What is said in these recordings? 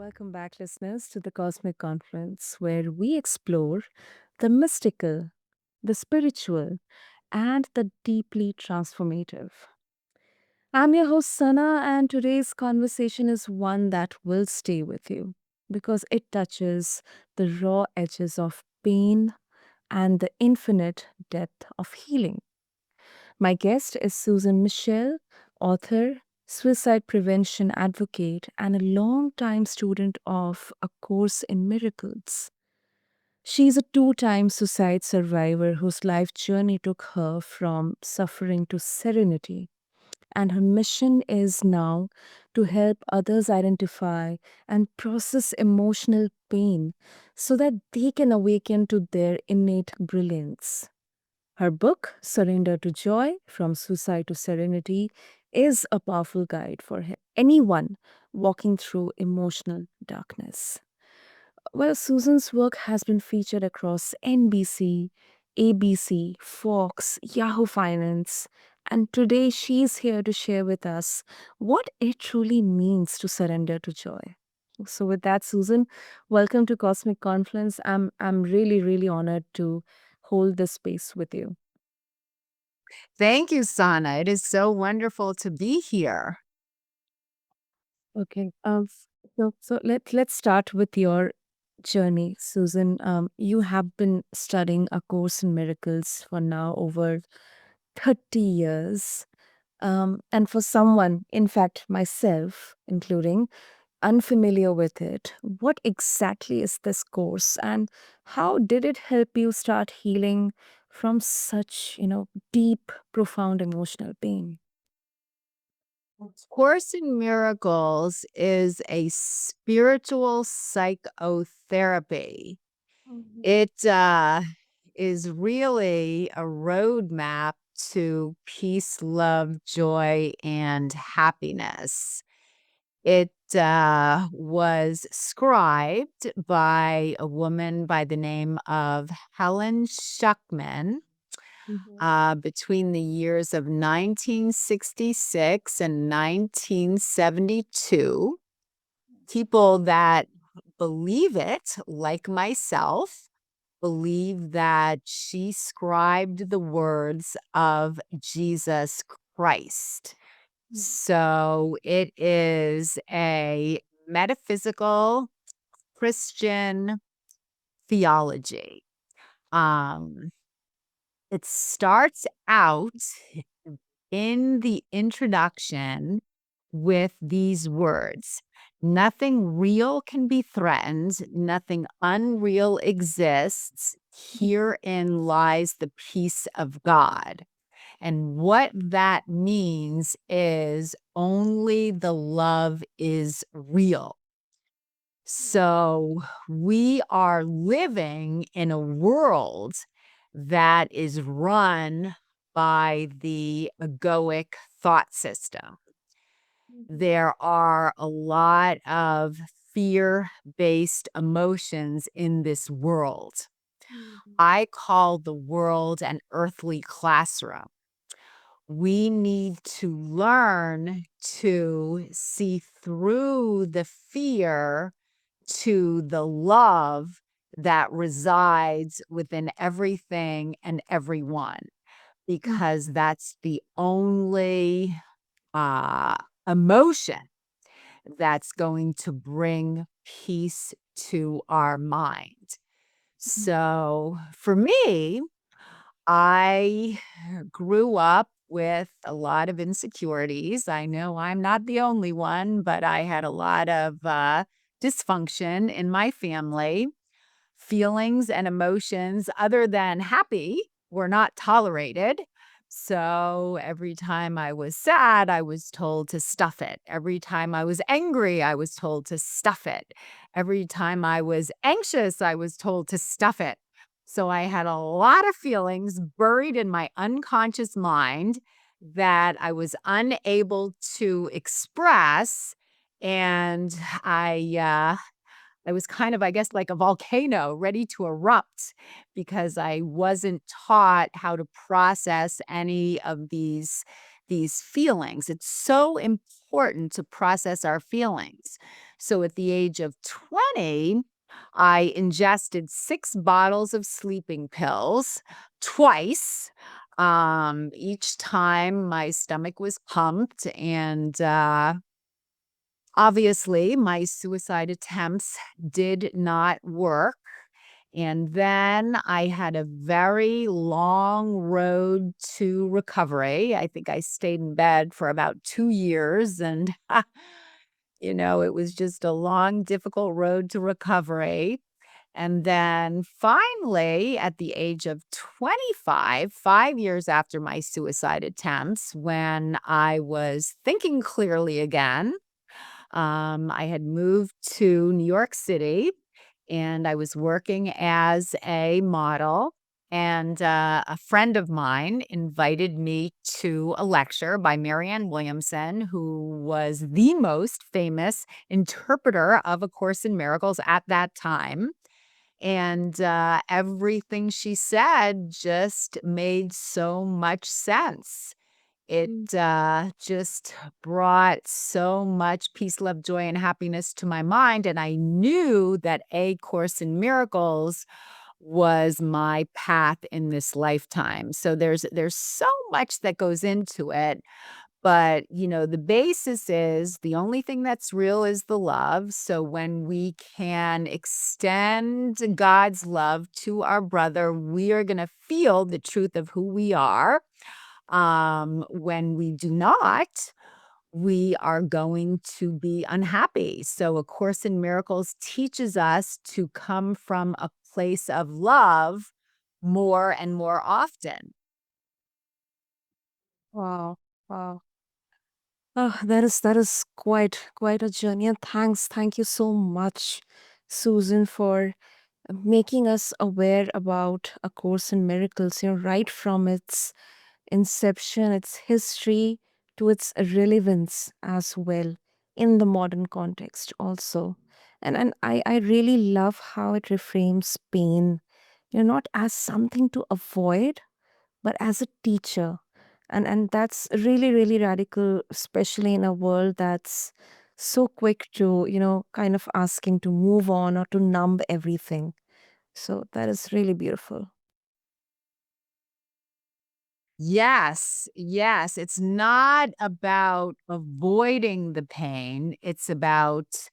Welcome back, listeners, to the Cosmic Confluence, where we explore the mystical, the spiritual, and the deeply transformative. I'm your host, Sana, and today's conversation is one that will stay with you because it touches the raw edges of pain and the infinite depth of healing. My guest is Susan Michel, author, suicide prevention advocate, and a long-time student of A Course in Miracles. She's a two-time suicide survivor whose life journey took her from suffering to serenity. And her mission is now to help others identify and process emotional pain so that they can awaken to their innate brilliance. Her book, Surrender to Joy From Suicide to Serenity, is a powerful guide for anyone walking through emotional darkness. Well, Susan's work has been featured across NBC, ABC, Fox, Yahoo Finance, and today she's here to share with us what it truly means to surrender to joy. So, with that, Susan, welcome to Cosmic Confluence. I'm really honored to hold this space with you. Thank you, Sana. It is so wonderful to be here. Okay. So let's start with your journey, Susan. You have been studying A Course in Miracles for now over 30 years. And for someone, in fact, myself including, unfamiliar with it, what exactly is this course and how did it help you start healing from such, deep, profound emotional pain? Course in Miracles is a spiritual psychotherapy. It is really a roadmap to peace, love, joy, and happiness. It was scribed by a woman by the name of Helen Schuckman Mhm. between the years of 1966 and 1972. People that believe it, like myself, believe that she scribed the words of Jesus Christ. So it is a metaphysical Christian theology. Um, it starts out in the introduction with these words: nothing real can be threatened, nothing unreal exists. Herein lies the peace of God. And what that means is only the love is real. So we are living in a world that is run by the egoic thought system. There are a lot of fear based emotions in this world. I call the world an earthly classroom. We need to learn to see through the fear to the love that resides within everything and everyone, because that's the only uh, emotion that's going to bring peace to our mind. So for me, I grew up with a lot of insecurities. I know I'm not the only one, but I had a lot of dysfunction in my family. Feelings and emotions other than happy were not tolerated. So every time I was sad, I was told to stuff it. Every time I was angry, I was told to stuff it. Every time I was anxious, I was told to stuff it. So I had a lot of feelings buried in my unconscious mind that I was unable to express. And I was kind of, I guess, like a volcano ready to erupt because I wasn't taught how to process any of these feelings. It's so important to process our feelings. So at the age of 20, I ingested 6 bottles of sleeping pills twice. Each time my stomach was pumped, and obviously my suicide attempts did not work. And then I had a very long road to recovery. I think I stayed in bed for about 2 years, and it was just a long, difficult road to recovery. And then finally, at the age of 25, 5 years after my suicide attempts, when I was thinking clearly again, I had moved to New York City, and I was working as a model. And a friend of mine invited me to a lecture by Marianne Williamson, who was the most famous interpreter of A Course in Miracles at that time. And everything she said just made so much sense. It Mm. just brought so much peace, love, joy, and happiness to my mind. And I knew that A Course in Miracles was my path in this lifetime. So there's so much that goes into it. But, the basis is the only thing that's real is the love. So when we can extend God's love to our brother, we are going to feel the truth of who we are. When we do not, we are going to be unhappy. So A Course in Miracles teaches us to come from a place of love more and more often. Wow. Wow. Oh, that is quite a journey. And thank you so much, Susan, for making us aware about A Course in Miracles, right from its inception, its history, to its relevance as well in the modern context also. And I really love how it reframes pain, not as something to avoid, but as a teacher. And that's really, really radical, especially in a world that's so quick to, kind of asking to move on or to numb everything. So that is really beautiful. Yes, yes. It's not about avoiding the pain. It's about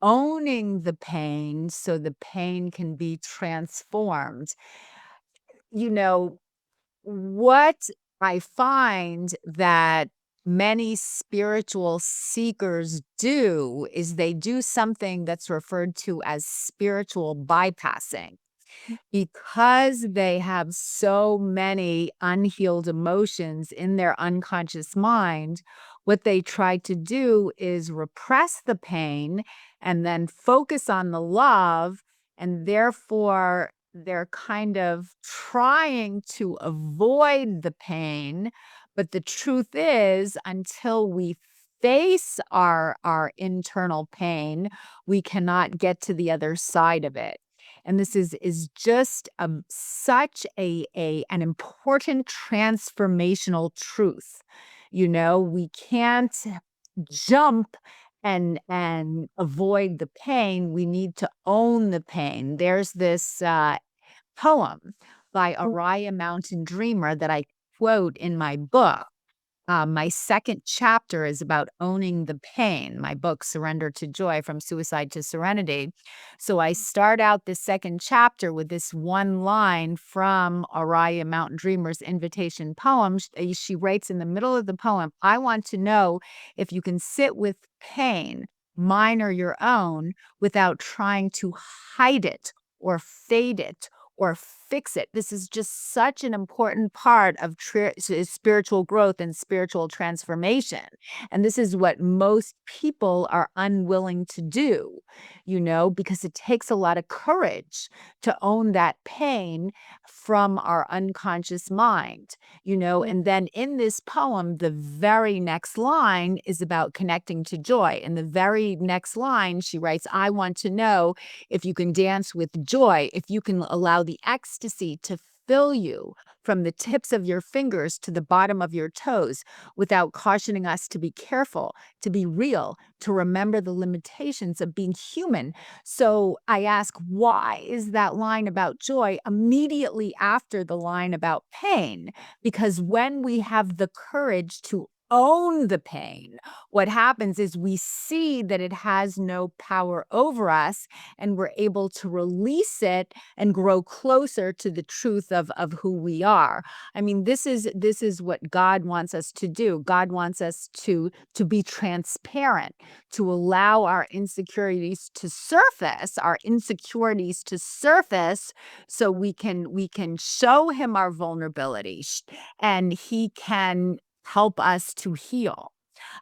owning the pain so the pain can be transformed. You know, what I find that many spiritual seekers do is they do something that's referred to as spiritual bypassing. Because they have so many unhealed emotions in their unconscious mind, what they try to do is repress the pain and then focus on the love. And therefore, they're kind of trying to avoid the pain. But the truth is, until we face our internal pain, we cannot get to the other side of it. And this is just such an important transformational truth. We can't jump and avoid the pain. We need to own the pain. There's this poem by Araya Mountain Dreamer that I quote in my book. My second chapter is about owning the pain, my book, Surrender to Joy From Suicide to Serenity. So I start out this second chapter with this one line from Araya Mountain Dreamer's invitation poem. She writes in the middle of the poem, I want to know if you can sit with pain, mine or your own, without trying to hide it or fade it or fix it. This is just such an important part of spiritual growth and spiritual transformation. And this is what most people are unwilling to do, because it takes a lot of courage to own that pain from our unconscious mind, Yeah. and then in this poem, the very next line is about connecting to joy. In the very next line, she writes, I want to know if you can dance with joy, if you can allow the ecstasy to fill you from the tips of your fingers to the bottom of your toes without cautioning us to be careful, to be real, to remember the limitations of being human. So I ask, why is that line about joy immediately after the line about pain? Because when we have the courage to own the pain, what happens is we see that it has no power over us, and we're able to release it and grow closer to the truth of who we are. I mean, this is what God wants us to do. God wants us to be transparent, to allow our insecurities to surface, so we can show him our vulnerability, and he can help us to heal.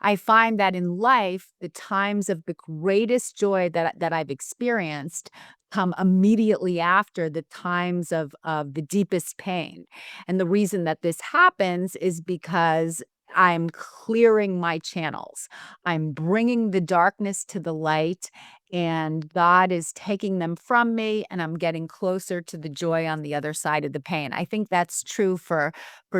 I find that in life, the times of the greatest joy that I've experienced come immediately after the times of the deepest pain. And the reason that this happens is because I'm clearing my channels. I'm bringing the darkness to the light, and God is taking them from me, and I'm getting closer to the joy on the other side of the pain. I think that's true for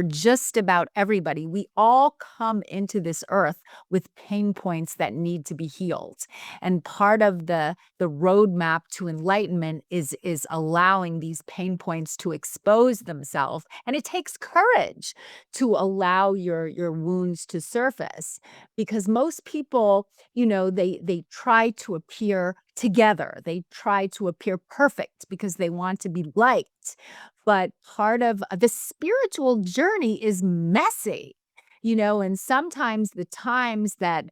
just about everybody. We all come into this earth with pain points that need to be healed. And part of the roadmap to enlightenment is allowing these pain points to expose themselves. And it takes courage to allow your wounds to surface, because most people, they try to appear together. They try to appear perfect because they want to be liked. But part of the spiritual journey is messy. And sometimes the times that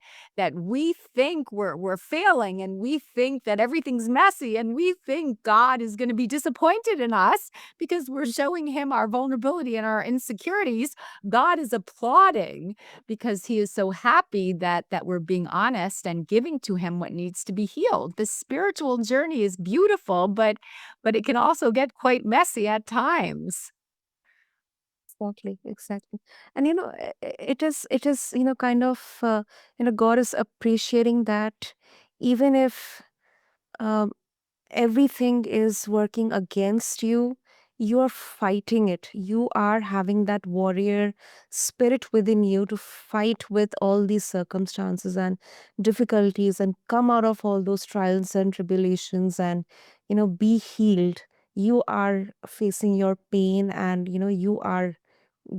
we think we're failing, and we think that everything's messy, and we think God is going to be disappointed in us because we're showing him our vulnerability and our insecurities. God is applauding because he is so happy that we're being honest and giving to him what needs to be healed. The spiritual journey is beautiful, but it can also get quite messy at times. Exactly, exactly. And it is kind of God is appreciating that, even if um, everything is working against you, you are fighting it. You are having that warrior spirit within you to fight with all these circumstances and difficulties and come out of all those trials and tribulations and be healed. You are facing your pain, and you are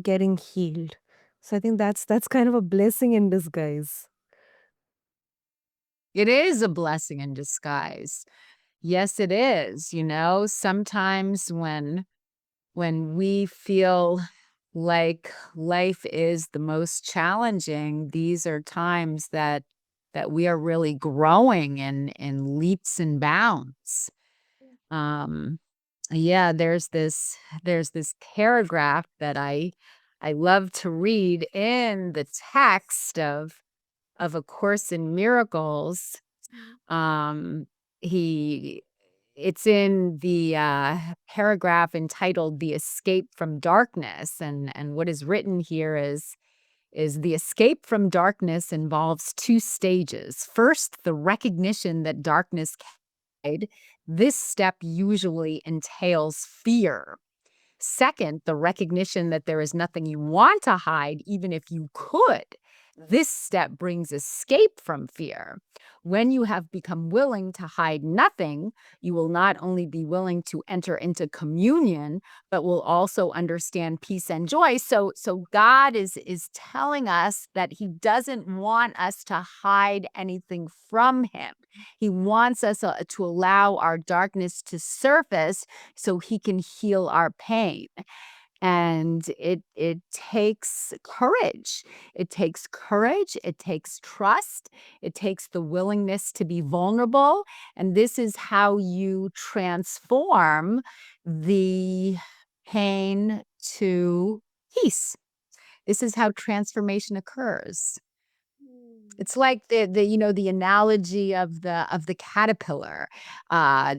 getting healed. So I think that's kind of a blessing in disguise. It is a blessing in disguise. Yes, it is. Sometimes when we feel like life is the most challenging, these are times that we are really growing in leaps and bounds. Um, yeah, there's this paragraph that I love to read in the text of A Course in Miracles. Um, he it's in the paragraph entitled "The Escape from Darkness," and what is written here is the escape from darkness involves two stages. First, the recognition that darkness can hide. This step usually entails fear. Second, the recognition that there is nothing you want to hide, even if you could. This step brings escape from fear. When you have become willing to hide nothing, you will not only be willing to enter into communion, but will also understand peace and joy. So God is telling us that he doesn't want us to hide anything from him. He wants us to allow our darkness to surface so he can heal our pain. And it takes courage. It takes courage, it takes trust, it takes the willingness to be vulnerable, and this is how you transform the pain to peace. This is how transformation occurs. Mm. It's like the analogy of the caterpillar. Uh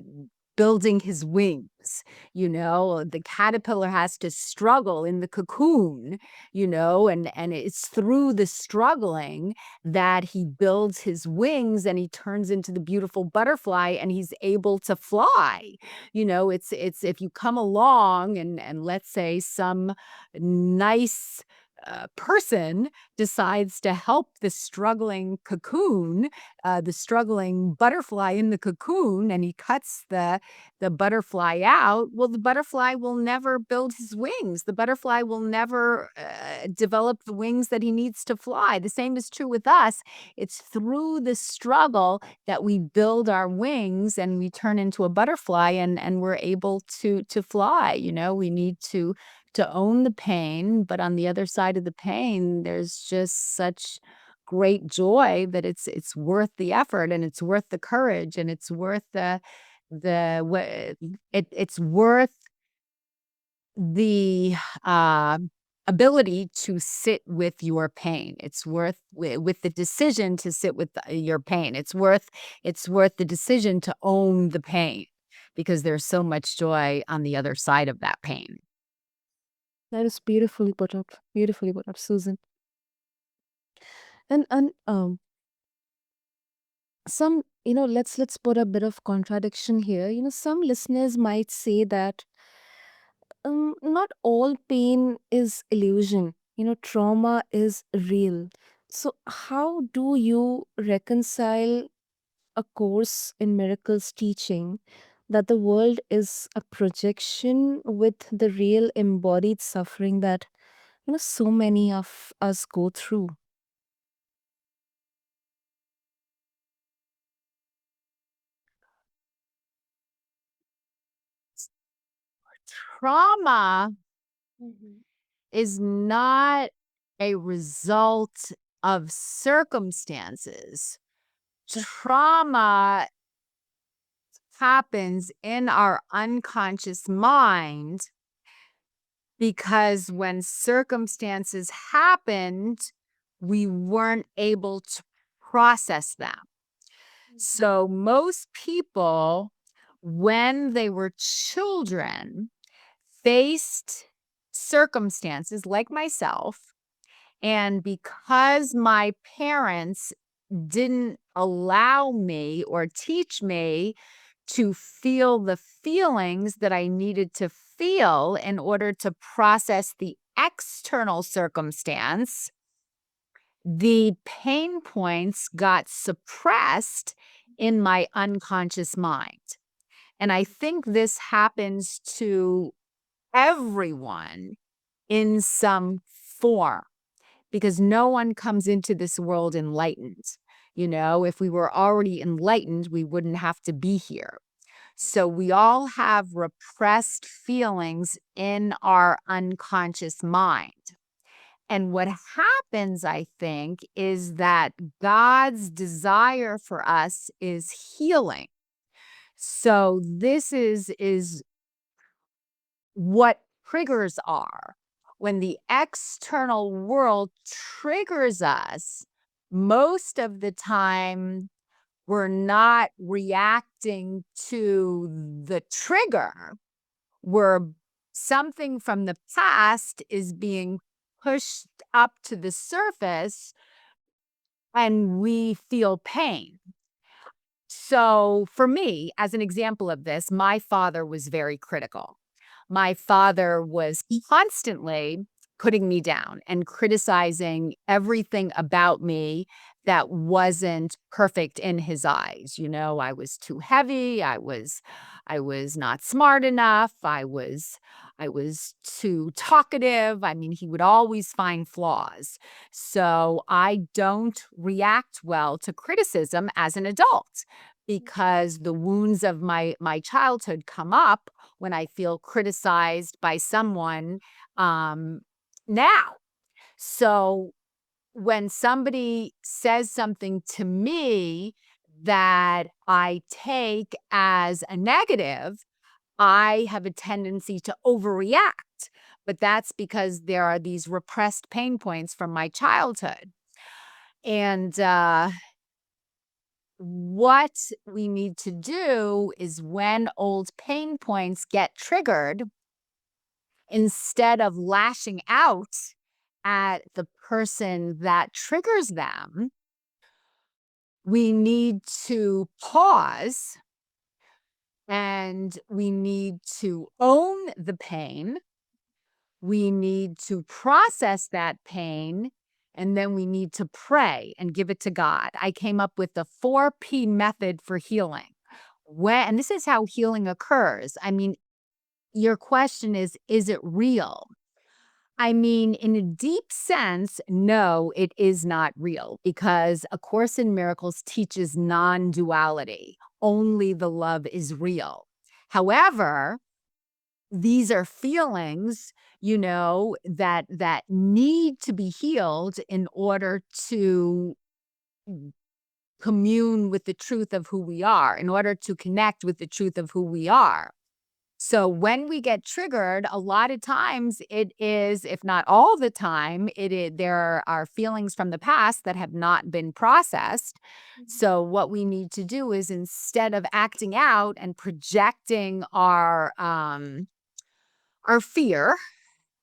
building his wings. The caterpillar has to struggle in the cocoon, and it's through the struggling that he builds his wings and he turns into the beautiful butterfly and he's able to fly. It's if you come along and let's say some nice person decides to help the struggling cocoon, the struggling butterfly in the cocoon, and he cuts the butterfly out, well, the butterfly will never build his wings. The butterfly will never develop the wings that he needs to fly. The same is true with us. It's through the struggle that we build our wings and we turn into a butterfly and we're able to fly. We need to own the pain, but on the other side of the pain, there's just such great joy that it's worth the effort and it's worth the courage and it's worth it's worth the uh, ability to sit with your pain. It's worth with the decision to sit with your pain. It's worth the decision to own the pain because there's so much joy on the other side of that pain. That is beautifully put up, Susan. And some, let's put a bit of contradiction here. Some listeners might say that not all pain is illusion. Trauma is real. So how do you reconcile a course in miracles teaching that the world is a projection with the real embodied suffering that so many of us go through? Trauma Mhm. is not a result of circumstances. Trauma happens in our unconscious mind because when circumstances happened, we weren't able to process them. So, most people, when they were children, faced circumstances like myself. And because my parents didn't allow me or teach me to feel the feelings that I needed to feel in order to process the external circumstance, the pain points got suppressed in my unconscious mind. And I think this happens to everyone in some form because no one comes into this world enlightened. If we were already enlightened, we wouldn't have to be here. So we all have repressed feelings in our unconscious mind. And what happens, I think, is that God's desire for us is healing. So this is what triggers are. When the external world triggers us, most of the time we're not reacting to the trigger. We're something from the past is being pushed up to the surface and we feel pain. So, for me, as an example of this, my father was very critical. My father was constantly putting me down and criticizing everything about me that wasn't perfect in his eyes. I was too heavy, I was not smart enough, I was too talkative. I mean, he would always find flaws. So, I don't react well to criticism as an adult because the wounds of my childhood come up when I feel criticized by someone now. So when somebody says something to me that I take as a negative, I have a tendency to overreact. But that's because there are these repressed pain points from my childhood. And what we need to do is when old pain points get triggered, instead of lashing out at the person that triggers them, we need to pause and we need to own the pain. We need to process that pain, and then we need to pray and give it to God. I came up with the 4P method for healing. And this is how healing occurs. I mean, your question is it real? I mean, in a deep sense, no, it is not real because A Course in Miracles teaches non duality. Only the love is real. However, these are feelings, that need to be healed in order to commune with the truth of who we are, in order to connect with the truth of who we are. So when we get triggered, a lot of times it is, if not all the time, there are feelings from the past that have not been processed. So what we need to do is, instead of acting out and projecting our fear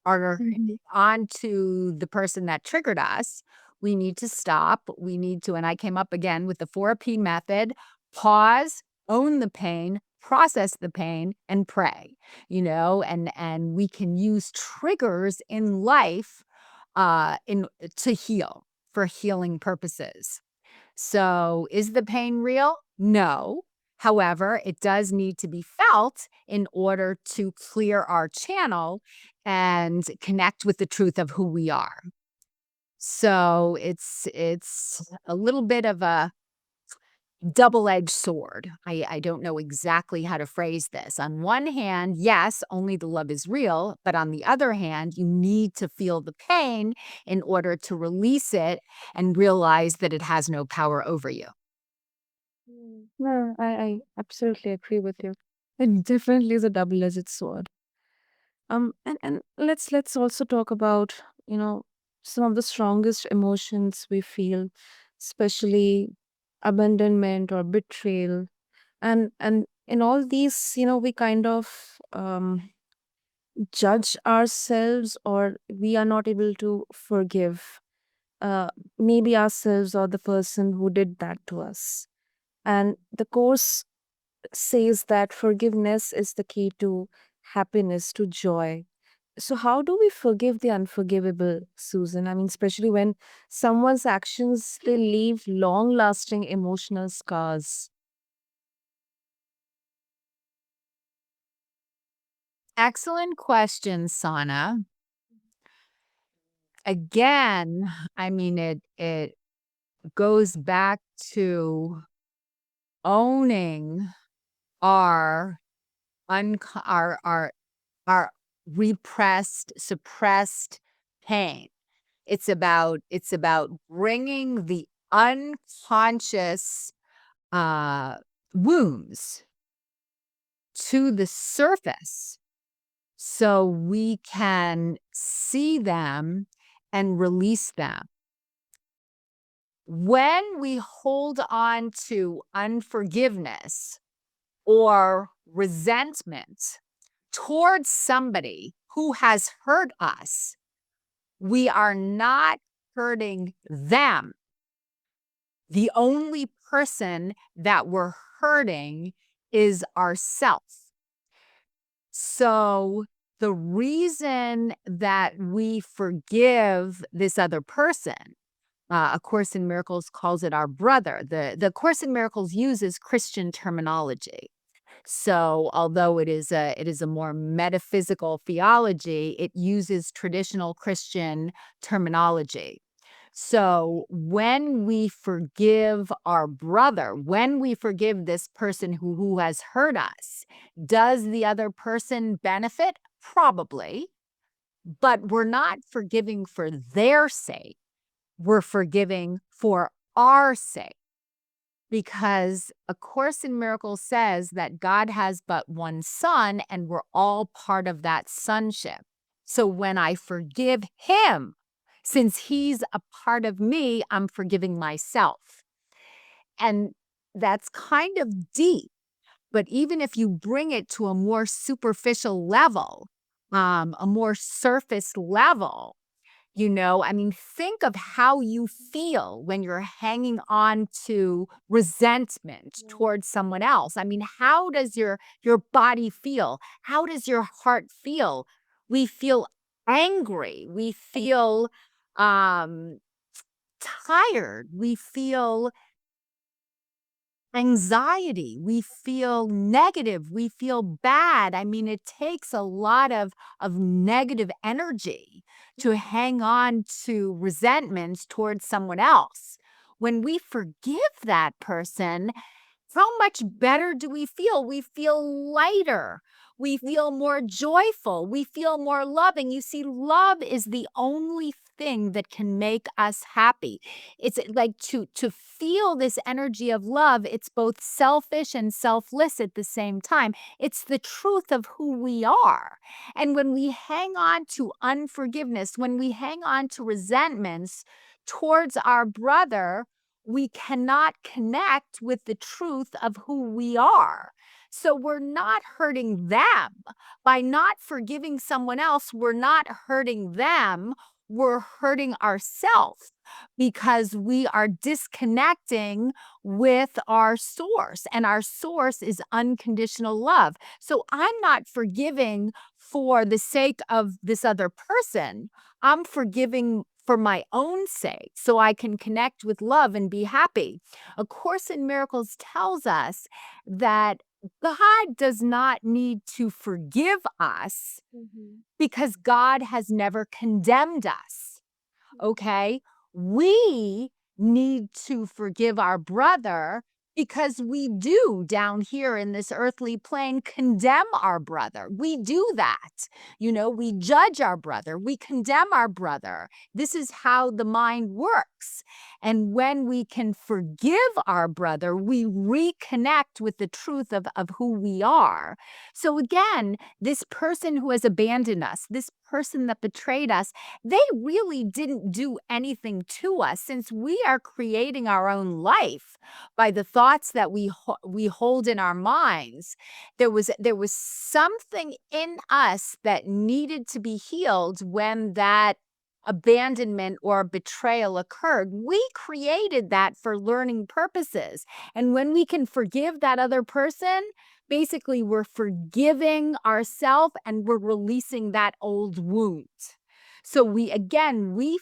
or Mhm. onto the person that triggered us, we need to stop. We need to, and I came up again with the 4P method: pause, own the pain, process the pain, and pray. And we can use triggers in life in to heal, for healing purposes. So, is the pain real? No. However, it does need to be felt in order to clear our channel and connect with the truth of who we are. So, it's a little bit of a double-edged sword. I don't know exactly how to phrase this. On one hand, yes, only the love is real, but on the other hand, you need to feel the pain in order to release it and realize that it has no power over you. No, I absolutely agree with you. It definitely is a double-edged sword. And let's also talk about, you know, some of the strongest emotions we feel, especially abandonment or betrayal. And in all these, we kind of judge ourselves, or we are not able to forgive uh, maybe ourselves or the person who did that to us. And the course says that forgiveness is the key to happiness, to joy. So, how do we forgive the unforgivable, Susan? I mean, especially when someone's actions, they leave long-lasting emotional scars. Excellent question, Sana. Again, I mean, it goes back to owning our our repressed, suppressed pain. It's about bringing the unconscious uh, wounds to the surface so we can see them and release them. When we hold on to unforgiveness or resentment towards somebody who has hurt us, we are not hurting them. The only person that we're hurting is ourself. So the reason that we forgive this other person, A Course in Miracles calls it our brother. The Course in Miracles uses Christian terminology. So although it is a more metaphysical theology, it uses traditional Christian terminology. So when we forgive our brother, when we forgive this person who has hurt us, does the other person benefit? Probably, but we're not forgiving for their sake. We're forgiving for our sake, because A Course in Miracles says that God has but one son and we're all part of that sonship. So when I forgive him, since he's a part of me, I'm forgiving myself. And that's kind of deep. But even if you bring it to a more superficial level, a more surface level, I mean, think of how you feel when you're hanging on to resentment towards someone else. I mean, how does your body feel? How does your heart feel? We feel angry. We feel um tired. We feel anxiety, we feel negative, we feel bad. I mean, it takes a lot of negative energy to hang on to resentments towards someone else. When we forgive that person, how much better do we feel? We feel lighter. We feel more joyful. We feel more loving. You see, love is the only thing that can make us happy. It's like to feel this energy of love, it's both selfish and selfless at the same time. It's the truth of who we are. And when we hang on to unforgiveness, when we hang on to resentments towards our brother, we cannot connect with the truth of who we are. So we're not hurting them. By not forgiving someone else, we're not hurting them. We're hurting ourselves because we are disconnecting with our source, and our source is unconditional love. So I'm not forgiving for the sake of this other person. I'm forgiving for my own sake so I can connect with love and be happy. A Course in Miracles tells us that God does not need to forgive us because God has never condemned us. Okay. We need to forgive our brother because we do down here in this earthly plane condemn our brother. We do that. We judge our brother, we condemn our brother. This is how the mind works. And when we can forgive our brother, we reconnect with the truth of who we are. So, again, this person who has abandoned us, this person that betrayed us, they really didn't do anything to us since we are creating our own life by the thoughts that we hold in our minds. There was something in us that needed to be healed when that abandonment or betrayal occurred. We created that for learning purposes. And when we can forgive that other person, basically we're forgiving ourselves and we're releasing that old wound. So we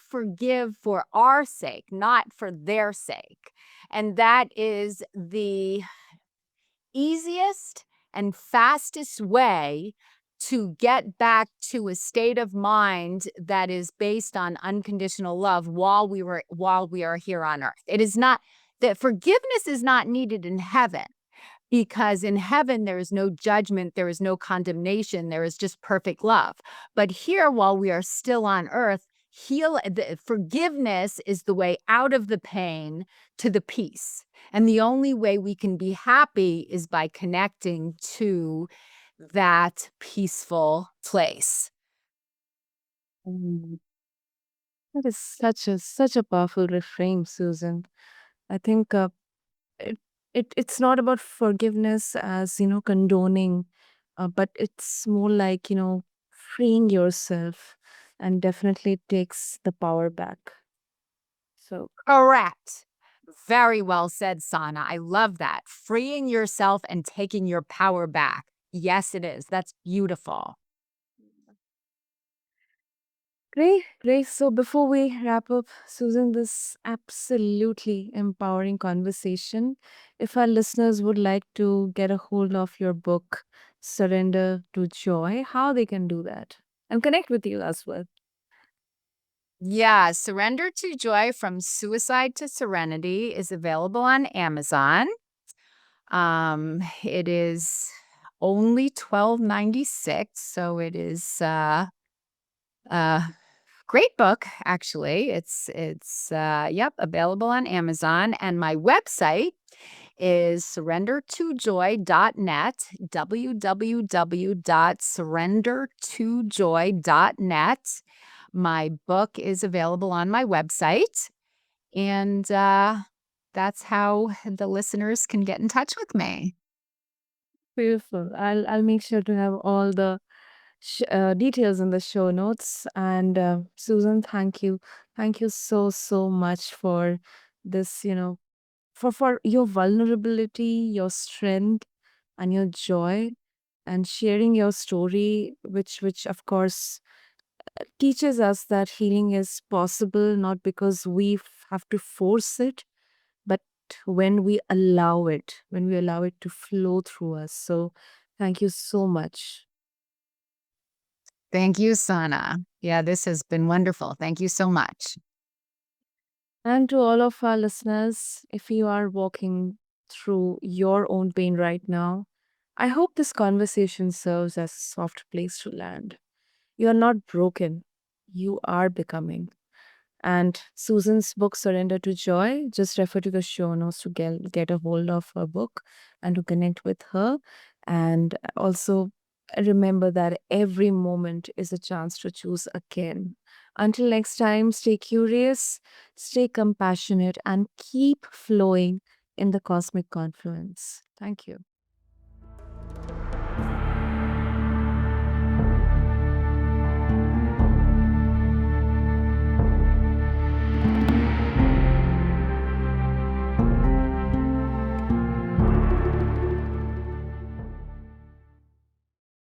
forgive for our sake, not for their sake. And that is the easiest and fastest way to get back to a state of mind that is based on unconditional love while we are here on earth. It is not that forgiveness is not needed in heaven, because in heaven there is no judgment, there is no condemnation, there is just perfect love. But here, while we are still on earth, forgiveness is the way out of the pain to the peace. And the only way we can be happy is by connecting to that peaceful place. Mm, that is such a powerful reframe, Susan. I think it, it's not about forgiveness as condoning, but it's more like freeing yourself, and definitely it takes the power back. So Correct. Very well said, Sana. I love that. Freeing yourself and taking your power back. Yes, it is. That's beautiful. great, great. So before we wrap up, Susan, this absolutely empowering conversation. If our listeners would like to get a hold of your book, Surrender to Joy, how they can do that and connect with you as well. Yeah, Surrender to Joy from Suicide to Serenity is available on Amazon. It is only $12.96, so it is a great book actually. It's yep, available on Amazon, and my website is surrendertojoy.net, www.surrendertojoy.net. My book is available on my website, and that's how the listeners can get in touch with me. Beautiful. I'll make sure to have all the details in the show notes. And Susan, thank you so much for this. For your vulnerability, your strength, and your joy, and sharing your story, which of course teaches us that healing is possible, not because we have to force it, but when we allow it to flow through us. So thank you so much. Thank you, Sana. Yeah, this has been wonderful. Thank you so much. And to all of our listeners, if you are walking through your own pain right now, I hope this conversation serves as a soft place to land. You are not broken, you are becoming. And Susan's book, Surrender to Joy, just refer to the show notes to get a hold of her book and to connect with her. And also remember that every moment is a chance to choose again. Until next time, stay curious, stay compassionate, and keep flowing in the cosmic confluence. Thank you.